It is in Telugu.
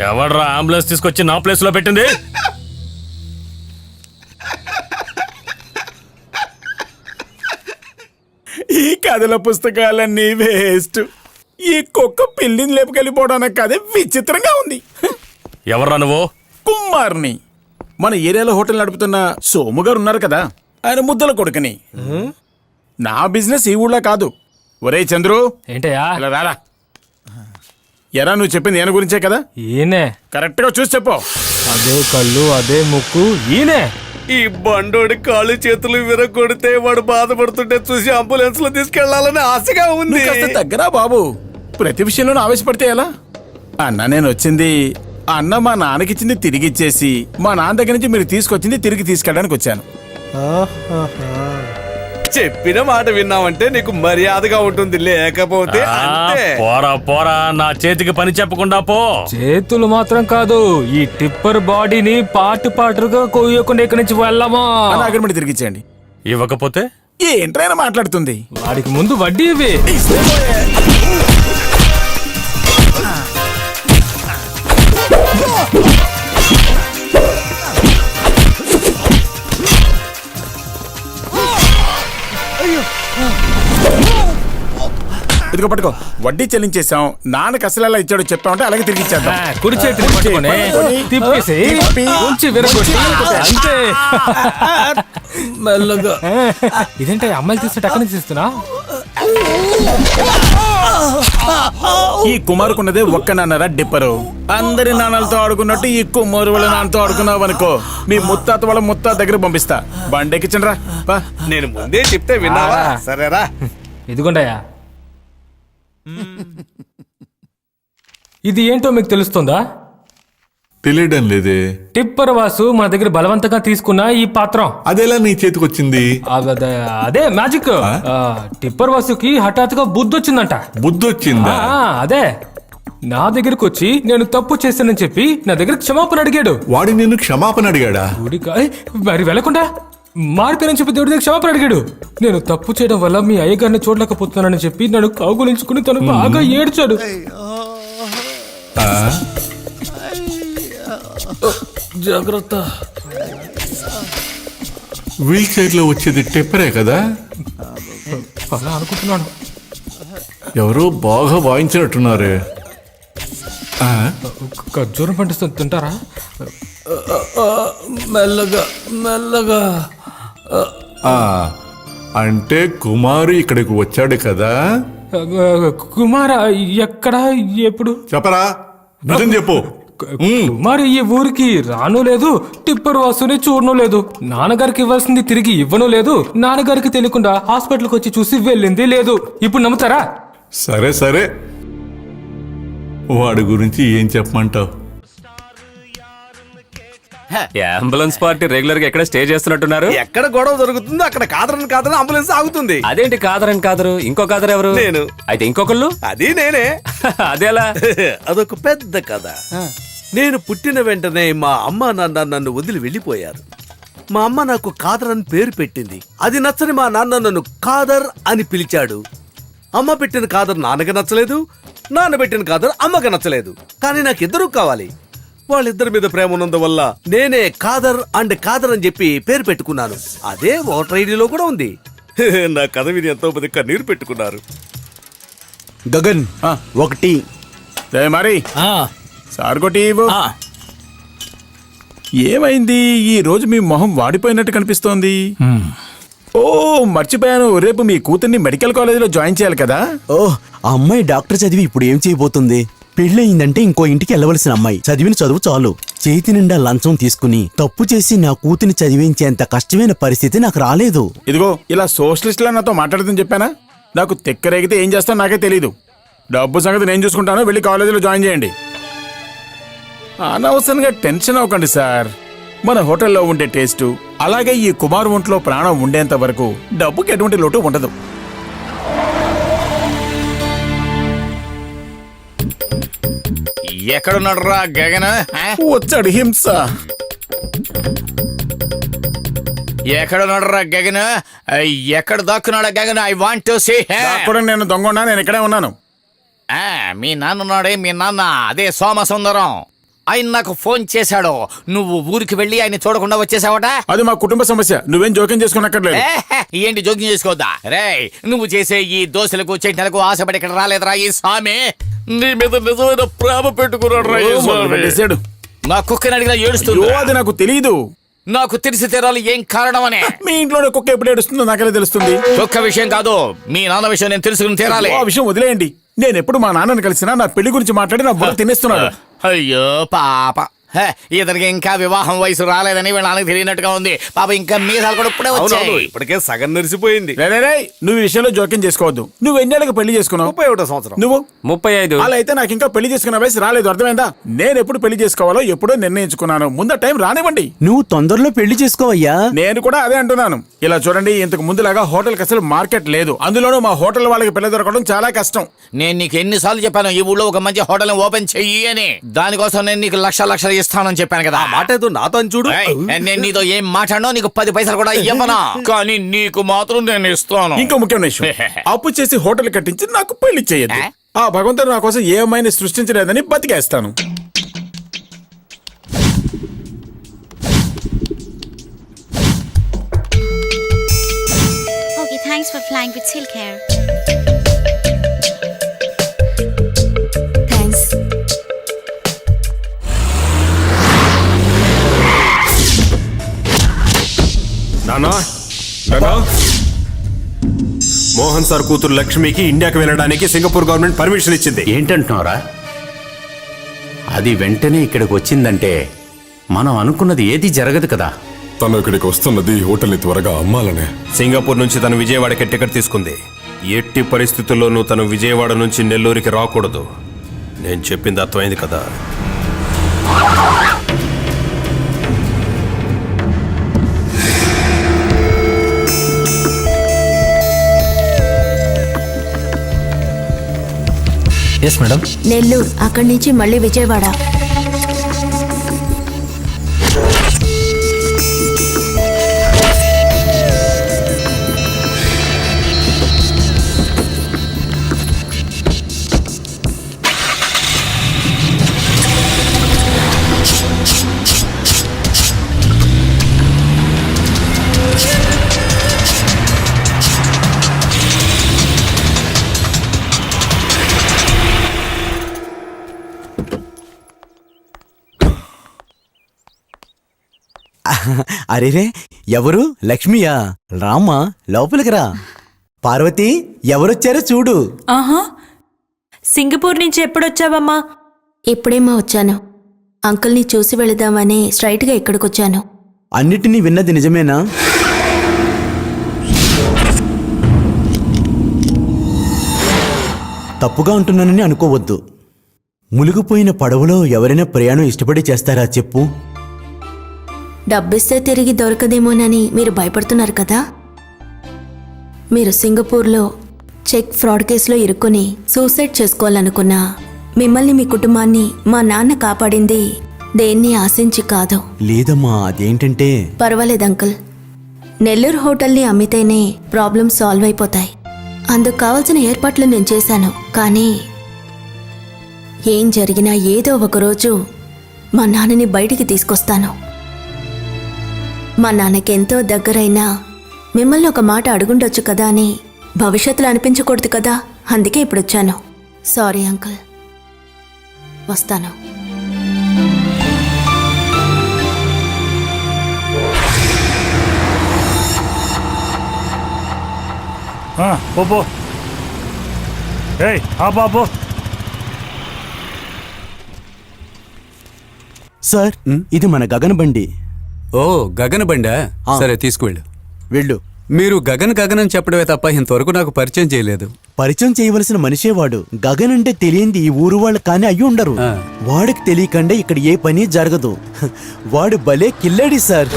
ఎవడ్రా అంబులెన్స్ తీసుకొచ్చి నా ప్లేస్ లో పెట్టింది? ఈ కథల పుస్తకాలన్నీ వేస్ట్. ఈ కుక్క పిల్లిని లేపుకెళ్ళిపోవడానికి కదే విచిత్రంగా ఉంది. ఎవర్రా నువ్వు? కుమార్ని. మన ఏరియాలో హోటల్ నడుపుతున్న సోము గారు ఉన్నారు కదా, ఆయన ముద్దల కొడుకుని. నా బిజినెస్ ఈ ఊళ్ళో కాదు. ఒరే చంద్రు, ఏంటయ్యా? ఇలా రారా. ఎరా, నువ్వు చెప్పింది ఈయన గురించే కదా? ఈయనే. కరెక్ట్ గా చూసి చెప్పు. అదే కళ్ళు, అదే ముక్కు, ఈయనే. ఈ బండోడి కాళ్ళు చేతులు విరగొడితే వాడు బాధపడుతుంటే చూసి అంబులెన్స్ లో తీసుకెళ్లాలని ఆశగా ఉంది. కాస్త తగ్గరా బాబు. ప్రతి విషయంలోనూ ఆవేశపడితే ఎలా? అన్న, నేను వచ్చింది అన్న మా నాన్నకిచ్చింది తిరిగి ఇచ్చేసి, మా నాన్న దగ్గర నుంచి మీరు తీసుకొచ్చింది తిరిగి తీసుకెళ్ళడానికి వచ్చాను. చెప్పిన మాట విన్నావంటే నీకు మర్యాదగా ఉంటుంది, లేకపోతే అంతే. పోరా పోరా, నా చేతికి పని చెప్పకుండా పో. చేతులు మాత్రం కాదు, ఈ టిప్పర్ బాడీని పాటుగా కొయ్యకుండా ఇక్కడి నుంచి వెళ్ళమా. అగ్రిమెంట్ తిరిగి ఇచ్చేయండి. ఇవ్వకపోతే ఏంట్రైనా మాట్లాడుతుంది? వాడికి ముందు వడ్డీ ఇవి. ఇదిగో పట్టుకో. వడ్డీ చెల్లించేసాం. నాన్నకి అసలు ఎలా ఇచ్చాడో చెప్పామంటే అలాగే తిరిగి ఇచ్చేద్దాం. కుడి చేతిని పట్టుకొని తిప్పేసి ఉంచి విరగొట్టి అంతే. మెల్లగా. ఇదేంటే అమ్మాయిలు తీస్తుంటే అక్కడి నుంచి తీస్తున్నా? ఈ కుమారుకున్నదే ఒక్క నాన్నరా డిప్పరు. అందరి నాన్నలతో ఆడుకున్నట్టు ఈ కుమారు వాళ్ళ నాన్నతో ఆడుకున్నావు అనుకో, మీ ముత్తాత వాళ్ళ ముత్తాత దగ్గర పంపిస్తా. బండెక్కించండి రా. నేను ముందే చెప్తే విన్నావా? సరేరా. ఇదిగోండయ్యా. ఇది ఏంటో మీకు తెలుస్తుందా? తెలియడం లేదే. టిప్పర్ వాసు మన దగ్గర బలవంతంగా తీసుకున్న ఈ పాత్రం అదెలా నీ చేతికొచ్చింది? అదే మ్యాజిక్. టిప్పర్ వాసుకి హఠాత్తుగా బుద్ధి వచ్చిందంట. బుద్ధి వచ్చిందా? అదే నా దగ్గరకు వచ్చి నేను తప్పు చేశానని చెప్పి నా దగ్గర క్షమాపణ అడిగాడు. వాడి నిన్ను క్షమాపణ అడిగాడా? మరి వెళ్ళకుండా మారిపోయినని చెప్పి దేవుడి దగ్గర క్షమాపణ అడిగాడు. నేను తప్పు చేయడం వల్ల మీ అయ్యగారిని చూడలేకపోతున్నానని చెప్పి నన్ను కౌగులించుకుని తను బాగా ఏడ్చాడు. జాగ్రత్త. వీల్ చైర్ లో వచ్చేది టెప్పరే కదా? అలా అనుకుంటున్నాను. ఎవరో బాగా వాయించినట్టున్నారే. ఖర్జూరం పండిస్తుంది, తింటారా? మెల్లగా మెల్లగా. అంటే కుమారు ఇక్కడికి వచ్చాడు కదా? కుమార ఎక్కడ, ఎప్పుడు? చెప్పరా, నిజం చెప్పు. కుమారు ఈ ఊరికి రాను లేదు, టిప్పర్ వాసుని చూడను లేదు, నాన్నగారికి ఇవ్వాల్సింది తిరిగి ఇవ్వను లేదు, నాన్నగారికి తెలియకుండా హాస్పిటల్కి వచ్చి చూసి వెళ్ళింది లేదు. ఇప్పుడు నమ్ముతారా? సరే సరే, వాడి గురించి ఏం చెప్పమంటావు? అంబులెన్స్ పార్టీ రెగ్యులర్ గా ఎక్కడ స్టే చేస్తున్నట్టున్నారు? ఎక్కడ గొడవ జరుగుతుందో అక్కడ కాదరని అంబులెన్స్ ఆగుతుంది. అదేంటి కాదరు? ఇంకో కాదరు ఎవరు? నేను. అయితే ఇంకొకళ్ళు? అది నేనే. అదేలా? అదొక పెద్ద కథ. నేను పుట్టిన వెంటనే మా అమ్మ నాన్న నన్ను వదిలి వెళ్ళిపోయారు. మా అమ్మ నాకు కాదర్ అని పేరు పెట్టింది. అది నచ్చని మా నాన్న నన్ను కాదర్ అని పిలిచాడు. అమ్మ పెట్టిన కాదర్ నాన్నగా నచ్చలేదు, నాన్న పెట్టిన కాదర్ అమ్మగా నచ్చలేదు. కానీ నాకిద్దరూ కావాలి. వాళ్ళిద్దరి మీద ప్రేమ ఉన్నందువల్ల నేనే కాదర్ అని చెప్పి పేరు పెట్టుకున్నాను. అదే ఓటర్ ఐడిలో కూడా ఉంది. నా కథ విని ఎంతో మంది కన్నీరు పెట్టుకున్నారు. గగన్ ఒకటి మరి సార్ కొట్టి ఏమైంది? ఈ రోజు మీ మొహం వాడిపోయినట్టు కనిపిస్తోంది. ఓ మర్చిపోయాను, రేపు మీ కూతుర్ని మెడికల్ కాలేజీలో జాయిన్ చేయాలి కదా? ఓ, ఆ అమ్మాయి డాక్టర్ చదివి ఇప్పుడు ఏం చేయబోతుంది? పెళ్ళయిందంటే ఇంకో ఇంటికి వెళ్ళవలసిన అమ్మాయి. చదివిన చదువు చాలు. చేతి నిండా లంచం తీసుకుని తప్పు చేసి నా కూతుని చదివించేంత కష్టమైన పరిస్థితి నాకు రాలేదు. ఇదిగో ఇలా సోషలిస్టులా నాతో మాట్లాడుతుందని చెప్పానా? నాకు తెక్కరేగితే ఏం చేస్తానో నాకే తెలీదు. డబ్బు సంగతి నేను చూసుకుంటాను, వెళ్ళి కాలేజీలో జాయిన్ చేయండి. అనవసరంగా టెన్షన్ అవ్వకండి సార్. మన హోటల్లో ఉండే టేస్టు, అలాగే ఈ కుమార్ ఒంట్లో ప్రాణం ఉండేంత వరకు డబ్బుకి ఎటువంటి లోటు ఉండదు. ఎక్కడున్నాడు రా గగన్? వచ్చాడు హింస. ఎక్కడున్నాడు రా గగన్? ఎక్కడ దాక్కున్నాడా Gagan? I want to see him. నేను దొంగ, నేను ఇక్కడే ఉన్నాను. మీ నాన్న ఉన్నాడే, మీ నాన్న, అదే సోమసుందరం. ఆయన నాకు ఫోన్ చేశాడు. నువ్వు ఊరికి వెళ్ళి ఆయన చూడకుండా వచ్చేసావట. అది మా కుటుంబ సమస్య, నువ్వేం జోక్యం చేసుకున్నక్కర్లేదు. ఏంటి జోక్యం చేసుకోవద్దా? రేయ్, నువ్వు చేసే ఈ దోశలకు చట్నీలకు ఆశపడి ఇక్కడ రాలేదురా ఈ స్వామి. నీ మీద నిజమైన ప్రేమ పెట్టుకున్నాడు రా ఈ స్వామి. పెట్టేశాడు. నా కుక్కని అడిగినా ఏడుస్తుంది. అయ్యో, అది నాకు తెలియదు. నాకు తెలిసి తీరాలి ఏం కారణమనే. మీ ఇంట్లోనే కుక్క ఎప్పుడు ఏడుస్తుందో నాకెలా తెలుస్తుంది? కుక్క విషయం కాదు, మీ నాన్న విషయం నేను తెలుసుకుని తీరాలి. ఆ విషయం వదిలేయండి. నేను ఎప్పుడు మా నాన్నని కలిసినా నా పెళ్లి గురించి మాట్లాడి నా బుర్ర తినేస్తున్నాడు. అయ్యో పాప, ఇతనికి ఇంకా వివాహం వయసు రాలేదని వీళ్ళ నాన్నకి తెలియనట్టుగా ఉంది. పాప ఇంకా మీసాలు కూడా ఇప్పుడే వచ్చాయి. అవునవును, ఇప్పటికే సగం నెరిసిపోయింది. రేయ్, నువ్వు ఈ విషయంలో జోక్యం చేసుకోవద్దు. నువ్వు ఎన్నేళ్ళకి పెళ్లి చేసుకున్నావు? 31వ సంవత్సరం. నువ్వు 35. అలా అయితే నాకు ఇంకా పెళ్లి చేసుకున్న వయసు రాలేదు, అర్థమైందా? నేను ఎప్పుడు పెళ్లి చేసుకోవాలో ఎప్పుడో నిర్ణయించుకున్నాను. ముందు టైం రానివ్వండి. నువ్వు తొందరలో పెళ్లి చేసుకోవయ్యా. నేను కూడా అదే అంటున్నాను. ఇలా చూడండి, ఇంతకు ముందులాగా హోటల్కి అసలు మార్కెట్ లేదు. అందులోనూ మా హోటల్ వాళ్ళకి పిల్ల దొరకడం చాలా కష్టం. నేను నీకు ఎన్నిసార్లు చెప్పాను ఈ ఊళ్ళో ఒక మంచి హోటల్ ఓపెన్ చెయ్యి అని. దానికోసం నేను నీకు లక్షలు ఇస్తానని చెప్పాను కదా. ఆ మాట ఏదో నాతో అని చూడు. ఏయ్, నేను నీతో ఏం మాట్లాడనో నీకు 10 పైసలు కూడా ఇవ్వనా, కానీ నీకు మాత్రం నేను ఇస్తాను. ఇంకో ముఖ్యమైన విషయం, అప్పు చేసి హోటల్ కట్టించి నాకు పెళ్లి చేయొద్దు. ఆ భగవంతుడు నా కోసం ఏ అమ్మాయిని సృష్టించలేదని బతికేస్తాను. Okay, thanks for flying with Silk Air. Thanks. నానా, మోహన్ సార్ కూతురు లక్ష్మికి ఇండియాకి వెళ్ళడానికి సింగపూర్ గవర్నమెంట్ పర్మిషన్ ఇచ్చింది. ఏంటంటున్నారా? అది వెంటనే ఇక్కడికి వచ్చిందంటే మనం అనుకున్నది ఏది జరగదు కదా. తను ఇక్కడికి వస్తున్నది హోటల్ని త్వరగా అమ్మాలనే. సింగపూర్ నుంచి తను విజయవాడకి టికెట్ తీసుకుంది. ఎట్టి పరిస్థితుల్లోనూ తను విజయవాడ నుంచి నెల్లూరుకి రాకూడదు. నేను చెప్పింది అర్థమైంది కదా. Yes madam. నెల్లూరు, అక్కడి నుంచి మళ్ళీ విజయవాడ. అరేరే, ఎవరు? లక్ష్మియా? రామ్మా, లోపలికి రా. పార్వతి, ఎవరొచ్చారో చూడు. ఆహా, సింగపూర్ నుంచి ఎప్పుడొచ్చావమ్మా? ఇప్పుడేమో వచ్చాను. అంకుల్ని చూసి వెళదామని స్ట్రైట్గా ఇక్కడికొచ్చాను. అన్నిటినీ విన్నది నిజమేనా? తప్పుగా ఉంటున్నానని అనుకోవద్దు. మునిగిపోయిన పడవలో ఎవరైనా ప్రయాణం ఇష్టపడి చేస్తారా చెప్పు? డబ్బిస్తే తిరిగి దొరకదేమోనని మీరు భయపడుతున్నారు కదా. మీరు సింగపూర్లో చెక్ ఫ్రాడ్ కేసులో ఇరుక్కుని సూసైడ్ చేసుకోవాలనుకున్నా మిమ్మల్ని, మీ కుటుంబాన్ని మా నాన్న కాపాడింది దేన్ని ఆశించి కాదు. లేదమ్మా, అదేంటంటే... పర్వాలేదు అంకుల్, నెల్లూరు హోటల్ని అమ్మితేనే ప్రాబ్లం సాల్వ్ అయిపోతాయి. అందుకు కావాల్సిన ఏర్పాట్లు నేను చేశాను. కానీ ఏం జరిగినా ఏదో ఒకరోజు మా నాన్నని బయటికి తీసుకొస్తాను. మా నాన్నకి ఎంతో దగ్గరైనా మిమ్మల్ని ఒక మాట అడుగుండొచ్చు కదా అని భవిష్యత్తులో అనిపించకూడదు కదా, అందుకే ఇప్పుడు వచ్చాను. సారీ అంకుల్, వస్తాను. సార్, ఇది మన గగన్ బండి. ఓ, గగన్ బండా? సరే, తీసుకువెళ్ళు. వెళ్ళు. మీరు గగన్ గగన్ అని చెప్పడమే తప్ప ఇంతవరకు నాకు పరిచయం చేయలేదు. పరిచయం చేయవలసిన మనిషే వాడు. గగన్ అంటే తెలియంది ఈ ఊరు వాళ్ళు కానీ అయ్యి ఉండరు. వాడికి తెలియకుండా ఇక్కడ ఏ పని జరగదు. వాడు భలే కిల్లడి సార్.